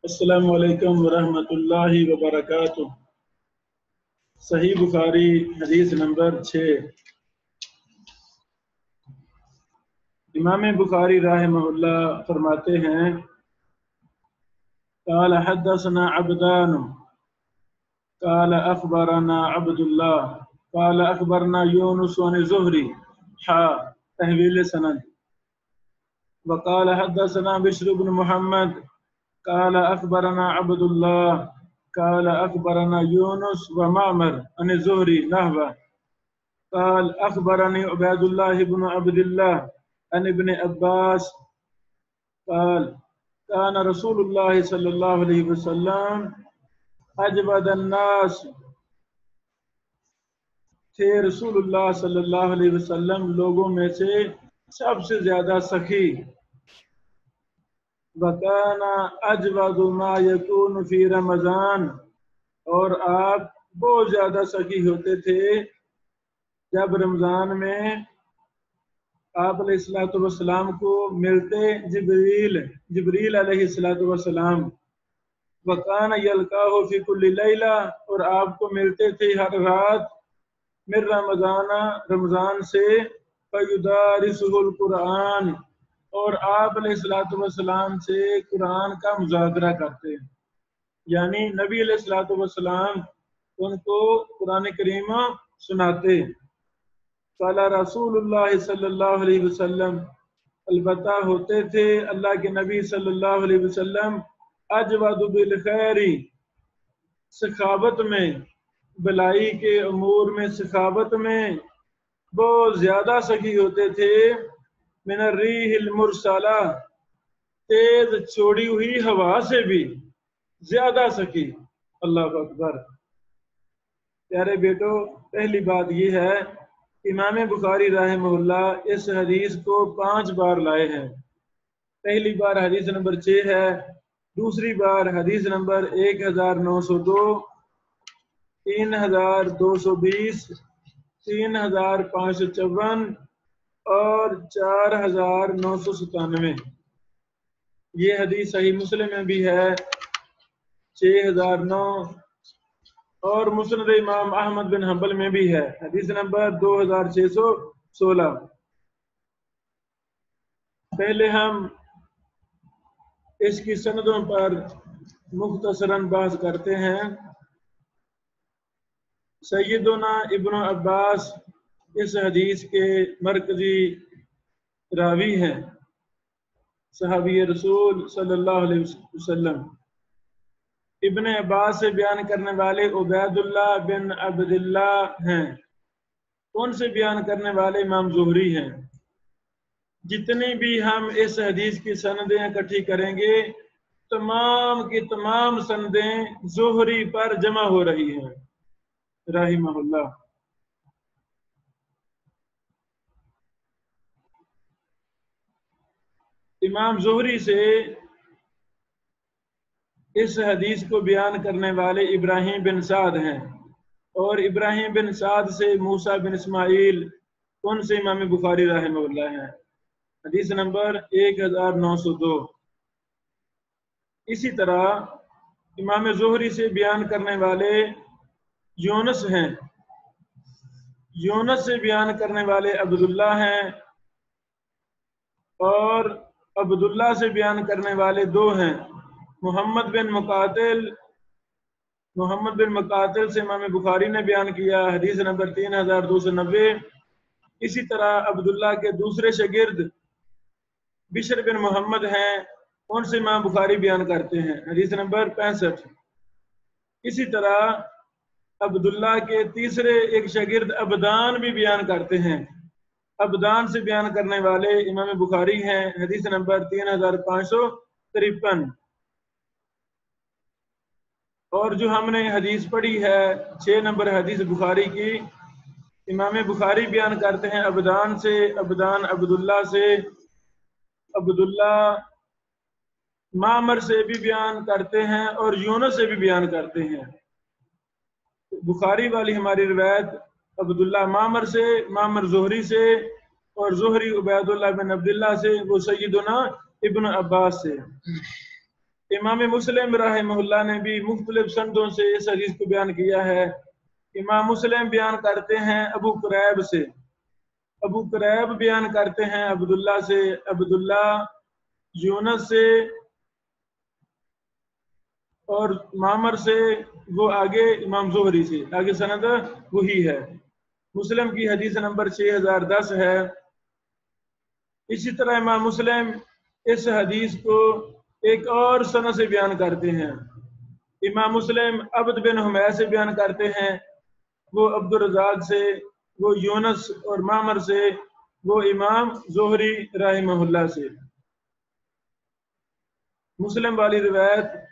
अस्सलामु अलैकुम वरहमतुल्लाहि वबरकातुह। सही बुखारी हदीस नंबर 6। इमाम बुखारी रहमहुल्लाह फरमाते हैं, क़ाल हद्दसना अब्दान क़ाल अख़बरना अब्दुल्लाह क़ाल अख़बरना यूनुस अन ज़ुहरी तहवील सनद वक़ाल हद्दसना बिश्र बिन मुहम्मद क़ाल अख़बरना अब्दुल्लाह क़ाल अख़बरना यूनुस व मामर अन ज़ुहरी नहवा क़ाल अख़बरनी उबैदुल्लाह इब्न अब्दिल्लाह अन इब्न अब्बास क़ाल कान रसूलुल्लाह सल्लल्लाहु अलैहि वसल्लम अजवदन नास, थे रसूलुल्लाह सल्लल्लाहु अलैहि वसल्लम लोगों में से सबसे ज्यादा सखी। वकाना अजवदु मा यकून फी रमजान, और आप बहुत ज्यादा सखी होते थे जब रमजान में आप अलैहिस्सलाम को मिलते जिब्रील अलैहिस्सलाम। वकान यल्काहु फी कुल्ली लैला, और आपको मिलते थे हर रात मिर रमजान से फयुदारिसुहुल कुरान, और आप अलैहिस्सलाम से कुरान का मुज़ाकरा करते, यानी नबी अलैहिस्सलाम उनको कुरान करीम सुनाते। क़ाला रसूलुल्लाह सल्लल्लाहु अलैहि वसल्लम, अलबत्ता होते थे अल्लाह के नबी सल्लल्लाहु अलैहि वसल्लम अजवदु बिल खैरी, सखावत में, भलाई के अमूर में, सखावत में बहुत ज्यादा सखी होते थे। मिन अर्रीहिल मुरसला, तेज छोड़ी हुई हवा से भी ज्यादा सखी। अल्लाह अकबर। प्यारे बेटो, पहली बात यह है, इमाम बुखारी रहमहुल्लाह इस हदीस को 5 बार लाए हैं। पहली बार हदीस नंबर 6 है, दूसरी बार हदीस नंबर 1902, 3220, 3554 और 4997। ये हदीस सही मुस्लिम में भी है 6009, और मुस्नद इमाम अहमद बिन हंबल में भी है हदीस नंबर 2616। पहले हम इसकी सनदों पर मुख्तसरन बहस करते हैं। सैयदना इब्न अब्बास इस हदीस के मरकजी रावी हैं, सहाबी रसूल सल्लल्लाहु अलैहि वसल्लम। इब्न अब्बास से बयान करने वाले उबैदुल्लाह बिन अब्दिल्लाह हैं, उनसे बयान करने वाले इमाम ज़ुहरी हैं। जितनी भी हम इस हदीस की सनदें इकट्ठी करेंगे, तमाम की तमाम सनदें ज़ुहरी पर जमा हो रही हैं रहिमहुल्लाह। इमाम ज़ुहरी से इस हदीस को बयान करने वाले इब्राहिम बिन साद हैं, और इब्राहिम बिन साद से मूसा बिन इस्माइल, उनसे इमाम बुखारी रहमहुल्लाह हैं। हदीस नंबर 1902। इसी तरह इमाम ज़ुहरी से बयान करने वाले यूनुस हैं, यूनुस से बयान करने वाले अब्दुल्लाह हैं, और अब्दुल्लाह से बयान करने वाले 2 हैं, मोहम्मद बिन मुकातिल से इमाम बुखारी ने बयान किया हदीस नंबर 3290। इसी तरह अब्दुल्लाह के दूसरे शागिर्द बिशर बिन मोहम्मद हैं, उनसे इमाम बुखारी बयान करते हैं हदीस नंबर 65। इसी तरह अब्दुल्लाह के तीसरे एक शागिर्द अबदान भी बयान करते हैं, अबदान से बयान करने वाले इमाम बुखारी हैं हदीस नंबर 3553। और जो हमने हदीस पढ़ी है 6 नंबर हदीस बुखारी की, इमाम बुखारी बयान करते हैं अबदान से, अबदान अब्दुल्लाह से, अब्दुल्ला मामर से भी बयान करते हैं, और यूनुस से भी बयान करते हैं। बुखारी वाली हमारी रिवायत अब्दुल्ला मामर से, मामर ज़ुहरी से, और ज़ुहरी उबैदुल्लाह बिन अब्दुल्लाह से, वो सैयदना इब्न अब्बास से। इमाम मुस्लिम रहमहुल्लाह ने भी मुख्तलिफ संदों से इस हदीस को बयान किया है। इमाम मुस्लिम बयान करते हैं अबू कुरैब से, अबू कुरैब बयान करते हैं अब्दुल्ला से, अब्दुल्ला यूनस से और मामर से, वो आगे इमाम ज़ुहरी से, आगे सनद वही है। मुस्लिम की हदीस नंबर 6010 है। इसी तरह इमाम मुस्लिम इस हदीस को एक और सनद से बयान करते हैं। इमाम मुस्लिम अब्द बिन हुमैर से बयान करते हैं, वो अब्दुल रज़ाक से, वो यूनस और मामर से, वो इमाम ज़ुहरी रहमहुल्लाह से। मुस्लिम वाली रिवायत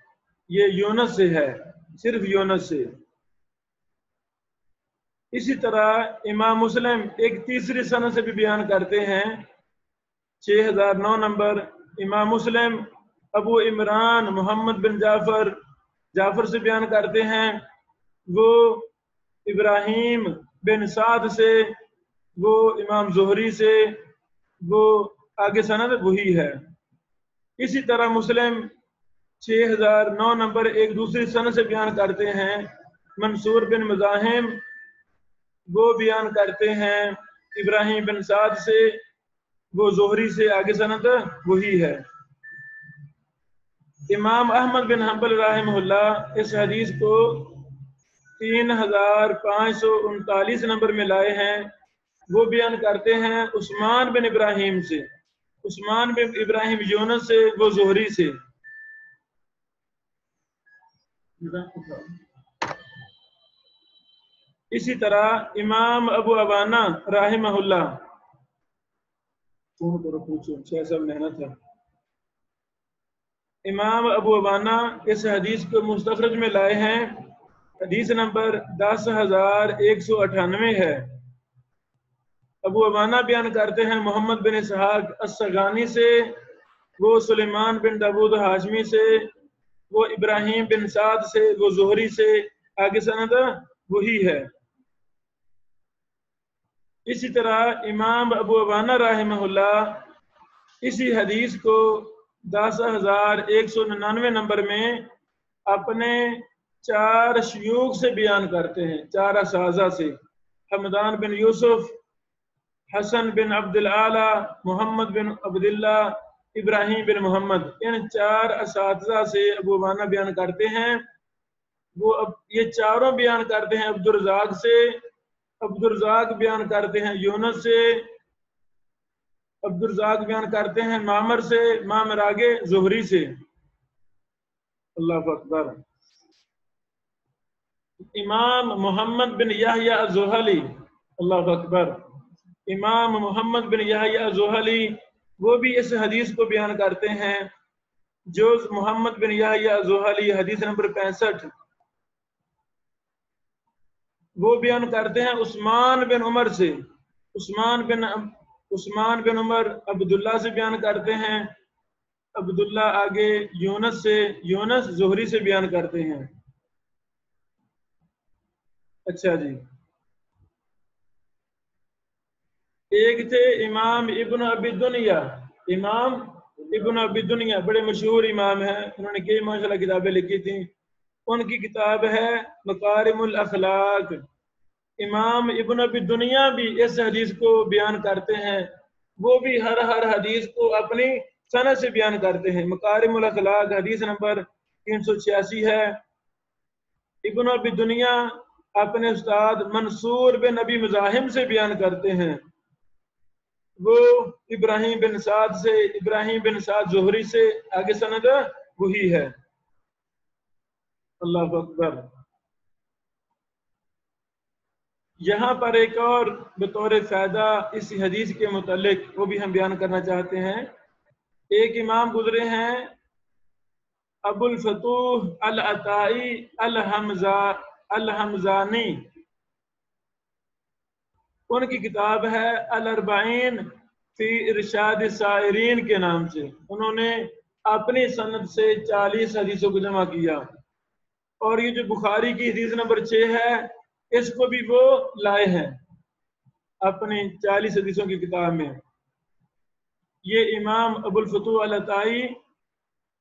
ये यूनस से है, सिर्फ यूनस से। इसी तरह इमाम मुस्लिम एक तीसरी सनद से भी बयान करते हैं, 6009 नंबर। इमाम मुस्लिम अबू इमरान मोहम्मद बिन जाफर से बयान करते हैं, वो इब्राहिम बिन साद से, वो इमाम ज़ुहरी से, वो आगे सनद वही है। इसी तरह मुस्लिम 6009 नंबर एक दूसरी सनद से बयान करते हैं, मंसूर बिन मुजाहिम, वो बयान करते हैं इब्राहिम बिन साद से, वो ज़ुहरी से, आगे सनद वही है। इमाम अहमद बिन हंबल रहमहुल्लाह इस हदीस को 3539 नंबर में लाए हैं। वो बयान करते हैं उस्मान बिन इब्राहिम से, उस्मान बिन इब्राहिम यूनस से, वो ज़ुहरी से। इसी तरह इमाम अबू अवाना राहिमहुल्लाह, मेहनत है। इमाम अबू अवाना इस हदीस को मुस्तखरज में लाए हैं, हदीस नंबर 10198 है। अबू अवाना बयान करते हैं मोहम्मद बिन इसहाक अस्सगानी से, वो सुलेमान बिन दाऊद हाशमी से, वो इब्राहिम बिन साद से, वो ज़ुहरी से, आगे सनद वही है। इसी तरह इमाम अबू अवाना रहमहुल्लाह इसी हदीस को 10199 नंबर में अपने 4 शयूख से बयान करते हैं, 4 असाज़ा से, हमदान बिन यूसुफ, हसन बिन अब्दुल आला, मोहम्मद बिन अब्दुल्ला, इब्राहिम बिन मोहम्मद, इन 4 असातिज़ा से अबू अवाना बयान करते हैं। वो अब ये चारों बयान करते हैं अब्दुल रज़ाक से, अब्दुल रज़ाक बयान करते हैं यूनस से, अब्दुल रज़ाक बयान करते हैं मामर से, मामर आगे ज़ुहरी से। अल्लाह अकबर। इमाम मोहम्मद बिन याहया अज़्ज़ुहली, अल्लाह अकबर, इमाम मोहम्मद बिन याहया अज़्ज़ुहली वो भी इस हदीस को बयान करते हैं, जो मोहम्मद बिन याहया अज़्ज़ुहली हदीस नंबर 65, वो बयान करते हैं उस्मान बिन उमर से, उस्मान बिन उमर अब्दुल्ला से बयान करते हैं, अब्दुल्ला आगे यूनस से, यूनस ज़ुहरी से बयान करते हैं। अच्छा जी, एक थे इमाम इब्न अबी दुनिया, इमाम इब्न अबी दुनिया बड़े मशहूर इमाम हैं, उन्होंने कई माशाल्लाह किताबें लिखी थी। उनकी किताब है मकारिमुल अखलाक। इमाम इब्न अबी दुनिया भी इस हदीस को बयान करते हैं, वो भी हर हदीस को अपनी सनद से बयान करते हैं। मकारिमुल अखलाक हदीस नंबर 386 है। इब्न अबी दुनिया अपने उस्ताद मंसूर बिन नबी मुजाहिम से बयान करते हैं, वो इब्राहिम बिन साद से, इब्राहिम बिन साद ज़ुहरी से, आगे सनद वही है। अल्लाह अकबर। यहाँ पर एक और बतौर फायदा इस हदीस के मुतालिक वो भी हम बयान करना चाहते हैं। एक इमाम गुजरे हैं अबुल फतूह अल अताई अल हमजानी, उनकी किताब है अल अरबाइन फी इरशाद सायरीन के नाम से। उन्होंने अपनी सनद से 40 हदीसों को जमा किया, और ये जो बुखारी की हदीस नंबर 6 है, इसको भी वो लाए हैं अपनी 40 हदीसों की किताब में। ये इमाम अबुल फतूह अल अताई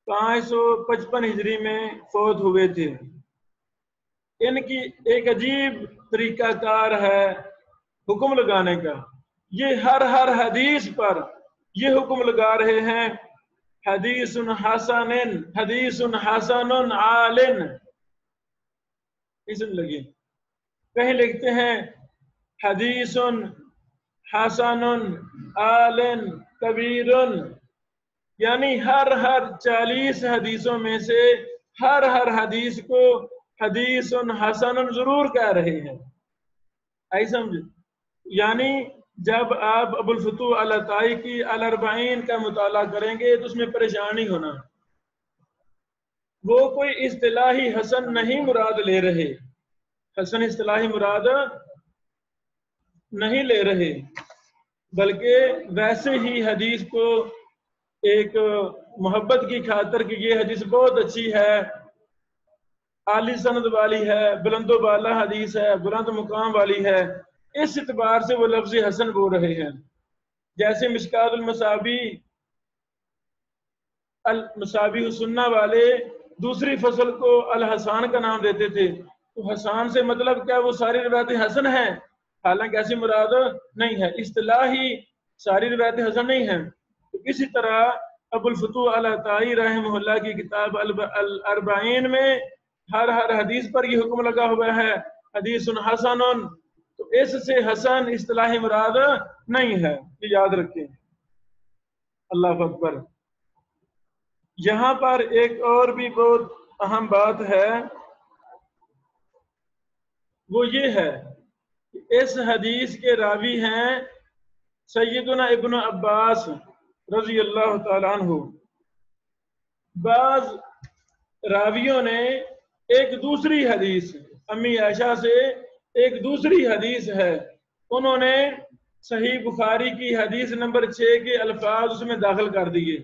555 ہجری میں فوت ہوئے تھے۔ ان کی ایک عجیب طریقہ کار ہے حکم لگانے کا، یہ ہر حدیث پر یہ حکم لگا رہے ہیں حدیث حسن، حدیث حسن عالن، اسم لگی، کہیں لکھتے ہیں حدیث حسن عالن کبیر، یعنی ہر 40 حدیثوں میں سے ہر حدیث کو حدیث حسن ضرور کہہ رہے ہیں، ایسا سمجھ۔ یعنی جب آپ ابو الفتوح العطائی کی الاربعین کا مطالعہ کریں گے تو اس میں پریشان نہیں ہونا، وہ کوئی اصطلاحی حسن نہیں مراد لے رہے، حسن اصطلاحی مراد نہیں لے رہے، بلکہ ویسے ہی حدیث کو ایک محبت کی خاطر کہ یہ حدیث بہت اچھی ہے، عالی سند والی ہے، بلند و بالا حدیث ہے، بلند مقام والی ہے، اس اعتبار سے وہ لفظ حسن بول رہے ہیں۔ جیسے مشکات المصابیح السنہ والے دوسری فصل کو الحسان کا نام دیتے تھے، تو حسان سے مطلب کیا وہ ساری روایتیں حسن ہیں؟ حالانکہ ایسی مراد نہیں ہے، اصطلاحی ساری روایتیں حسن نہیں ہیں۔ تو اسی طرح ابو الفتوح العطائی رحمہ اللہ کی کتاب الاربعین میں ہر حدیث پر یہ حکم لگا ہوا ہے حدیث حسن، تو اس سے حسن اصطلاحی مراد نہیں ہے، یہ یاد رکھیں۔ اللہ اکبر۔ یہاں پر ایک اور بھی بہت اہم بات ہے، وہ یہ ہے کہ اس حدیث کے راوی ہیں سیدنا ابن عباس رضی اللہ تعالیٰ عنہ۔ بعض راویوں نے ایک دوسری حدیث امی عائشہ سے، ایک دوسری حدیث ہے، انہوں نے صحیح بخاری کی حدیث نمبر 6 کے الفاظ اس میں داخل کر دیے،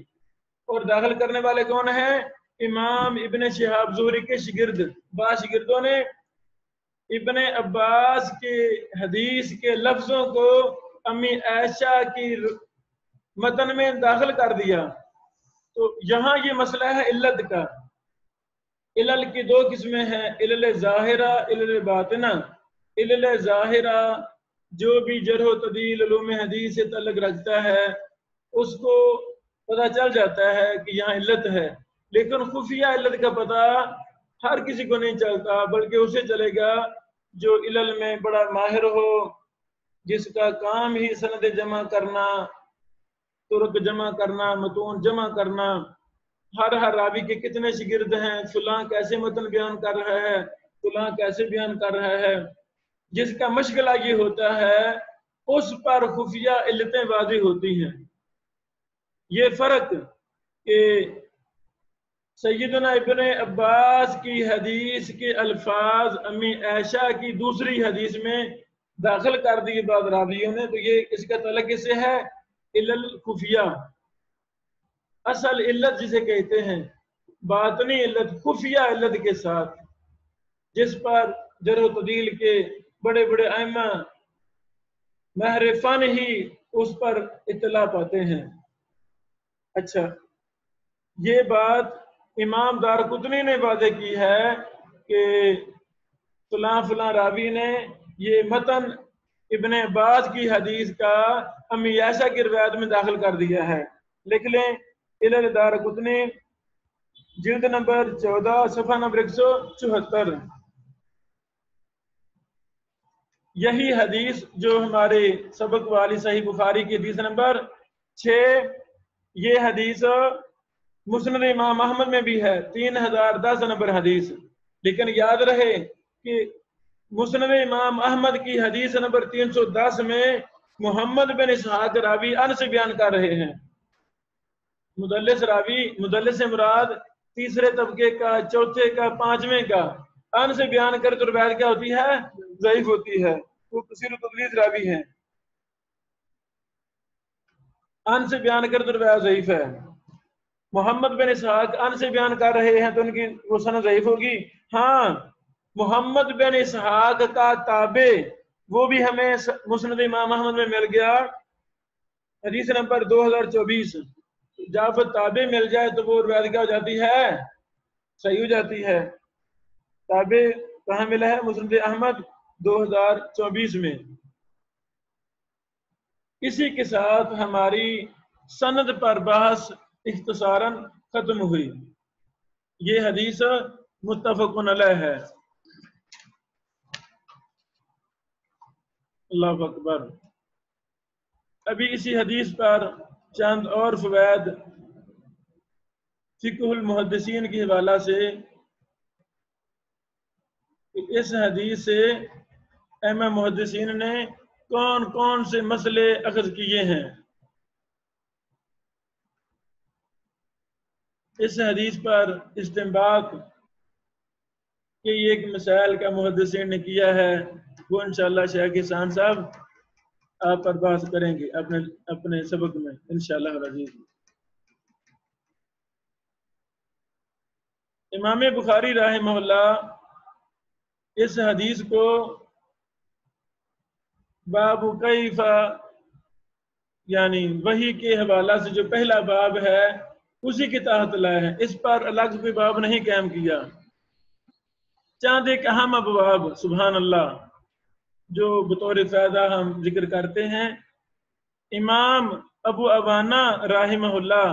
اور داخل کرنے والے کون ہیں؟ امام ابن شہاب زہری کے شاگرد۔ بعض شاگردوں نے ابن عباس کے حدیث کے لفظوں کو امی عائشہ کی متن میں داخل کر دیا۔ تو یہاں یہ مسئلہ ہے علت کا۔ علل کی 2 قسمیں ہیں، علل ظاہرہ، علل باطنہ۔ علل ظاہرہ جو بھی جرح و تعدیل علوم حدیث سے تعلق رکھتا ہے اس کو پتہ چل جاتا ہے کہ یہاں علت ہے، لیکن خفیہ علت کا پتہ ہر کسی کو نہیں چلتا، بلکہ اسے چلے گا جو علل میں بڑا ماہر ہو، جس کا کام ہی سند جمع کرنا، طرق جمع کرنا، متون جمع کرنا، ہر راوی کے کتنے شاگرد ہیں، فلاں کیسے متن بیان کر رہا ہے، فلاں کیسے بیان کر رہا ہے، جس کا مشغلہ یہ ہوتا ہے اس پر خفیہ علتیں واضح ہوتی ہیں۔ یہ فرق کہ سیدنا ابن عباس کی حدیث کے الفاظ امی عائشہ کی دوسری حدیث میں داخل کر دیے بعض راویوں نے، تو یہ اس کا تعلق اس سے ہے علل خفیہ۔ اصل علت جسے کہتے ہیں باطنی علت، خفیہ علت کے ساتھ، جس پر جرح و تعدیل کے بڑے بڑے ائمہ ماہر فن ہی اس پر اطلاع پاتے ہیں۔ اچھا، یہ بات امام دارقطنی نے واضح کی ہے کہ فلاں فلاں راوی نے یہ متن ابن عباس کی حدیث کا امی عائشہ کی روایت میں داخل کر دیا ہے۔ لکھ لیں علل دارقطنی جلد نمبر 14 صفحہ نمبر 174۔ یہی حدیث جو ہمارے سبق والی صحیح بخاری کی حدیث نمبر 6، یہ حدیث مسند امام احمد میں بھی ہے، 3010 نمبر حدیث۔ لیکن یاد رہے کہ مسند امام احمد کی حدیث نمبر 310 میں محمد بن اسحاق راوی ان سے بیان کر رہے ہیں۔ مدلس راوی، مدلس سے مراد تیسرے طبقے کا، چوتھے کا، پانچویں کا، ان سے بیان کر تو روایت کیا ہوتی ہے؟ ضعیف ہوتی ہے، وہ کثیر تدلیس راوی ہیں، ان سے بیان کر تو روایت ضعیف ہے۔ محمد بن اسحاق ان سے بیان کر رہے ہیں تو ان کی وہ سند ضعیف ہوگی۔ ہاں، محمد بن اسحاق کا تابع وہ بھی ہمیں مسند امام احمد میں مل گیا، حدیث نمبر 2024۔ جب تابع مل جائے تو وہ روایت کیا ہو جاتی ہے؟ صحیح ہو جاتی ہے۔ تابع کہاں ملا ہے؟ مسند احمد 2024 میں۔ اسی کے ساتھ ہماری سند پر بحث اختصاراً ختم ہوئی۔ یہ حدیث متفق علیہ ہے۔ اللہ اکبر۔ ابھی اسی حدیث پر چند اور فوائد فقہ المحدثین کے حوالہ سے، اس حدیث سے ائمہ محدثین نے کون کون سے مسئلے اخذ کیے ہیں۔ اس حدیث پر استنباط کہ یہ ایک مسائل کا محدثین نے کیا ہے، وہ انشاءاللہ شیخ احسان صاحب آپ پر بحث کریں گے اپنے سبق میں انشاءاللہ العزیز۔ امام بخاری رحمہ اللہ اس حدیث کو باب کیف یعنی وحی کے حوالہ سے جو پہلا باب ہے اسی کے تحت لائے ہیں، اس پر الگ کوئی باب نہیں قائم کیا۔ چاند ایک اہم ابواب سبحان اللہ جو بطور فائدہ ہم ذکر کرتے ہیں، امام ابو عوانہ رحمہ اللہ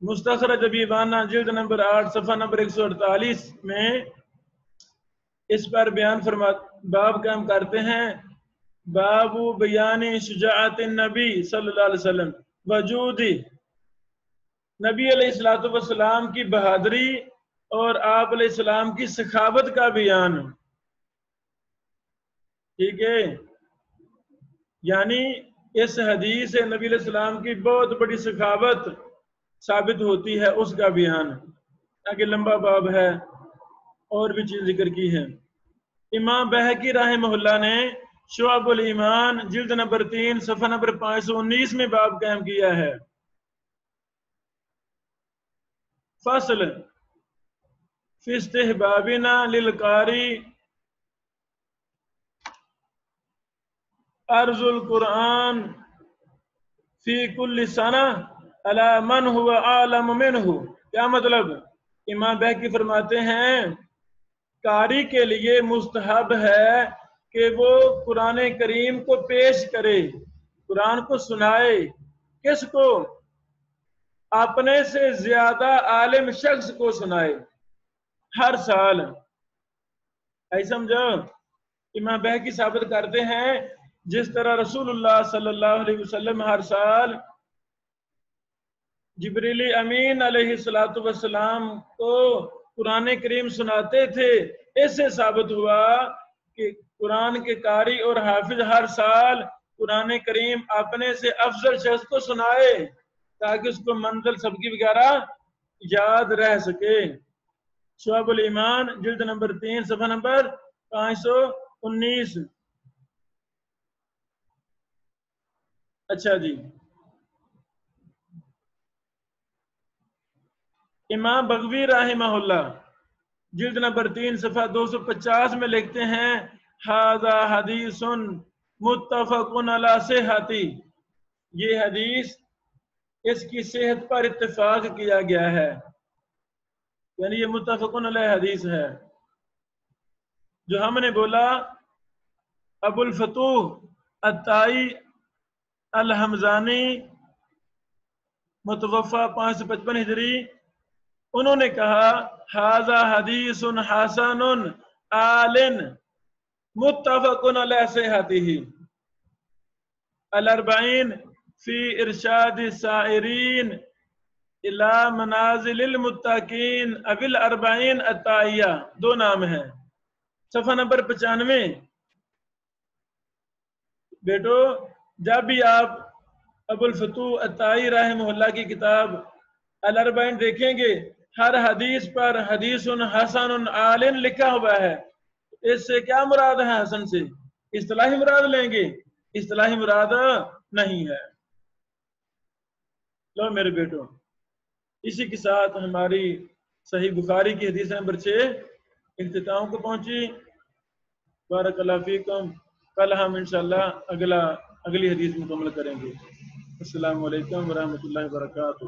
مستخرج ابی عوانہ جلد نمبر 8 صفحہ نمبر 148 میں اس پر بیان باب قائم کرتے ہیں، باب بیان شجاعت النبی صلی اللہ علیہ وسلم وجود نبی علیہ السلام کی بہادری اور آپ علیہ السلام کی سخاوت کا بیان۔ ٹھیک ہے، یعنی اس حدیث سے نبی علیہ السلام کی بہت بڑی سخاوت ثابت ہوتی ہے، اس کا بیان۔ آگے لمبا باب ہے اور بھی چیز ذکر کی ہے۔ امام بہقی رحمہ اللہ نے شعب الایمان جلد نمبر 3 صفحہ نمبر 519 میں باب قائم کیا ہے۔ فصل فی استحبابنا للقاری عرض القرآن فی کل سنہ علی من هو عالم منہ۔ کیا مطلب؟ امام بہقی فرماتے ہیں قاری کے لیے مستحب ہے کہ وہ قرآن کریم کو پیش کرے، قرآن کو سنائے۔ کس کو؟ اپنے سے زیادہ عالم شخص کو سنائے ہر سال۔ ایسا سمجھو، امام بہقی ثابت کرتے ہیں جس طرح رسول اللہ صلی اللہ علیہ وسلم ہر سال جبریل امین علیہ السلام کو قرآن کریم سناتے تھے، اس سے ثابت ہوا کہ قرآن کے قاری اور حافظ ہر سال قرآن کریم اپنے سے افضل شخص کو سنائے تاکہ اس کو منزل سب کی وغیرہ یاد رہ سکے۔ شعب الایمان جلد نمبر 3 صفحہ نمبر 519۔ اچھا جی، امام بغوی رحمہ اللہ جلد نمبر 3 صفحہ 250 میں لکھتے ہیں ھذا حدیث متفق علی صحتی، یہ حدیث اس کی صحت پر اتفاق کیا گیا ہے، یعنی یہ متفق علیہ حدیث ہے۔ جو ہم نے بولا ابو الفتوح الطائی الحمزانی متوفہ 555 ہجری، انہوں نے کہا ھذا حدیث حسن عال متفق علی صحتہ الاربعین فی ارشاد السائرین الی منازل المتقین ابی الاربعین الطائیہ، دو نام ہیں، صفحہ نمبر 95۔ بیٹو جب بھی آپ ابو الفتوح الطائی رحمہ اللہ کی کتاب الاربعین دیکھیں گے، ہر حدیث پر حدیث حسن عال لکھا ہوا ہے۔ اس سے کیا مراد ہے؟ حسن سے اصطلاحی مراد لیں گے؟ اصطلاحی مراد نہیں ہے۔ لو میرے بیٹو، اسی کے ساتھ ہماری صحیح بخاری کی حدیث نمبر 6 اختتام کو پہنچی۔ بارک اللہ فیکم۔ کل ہم انشاءاللہ اگلی حدیث مکمل کریں گے۔ السلام علیکم ورحمۃ اللہ وبرکاتہ.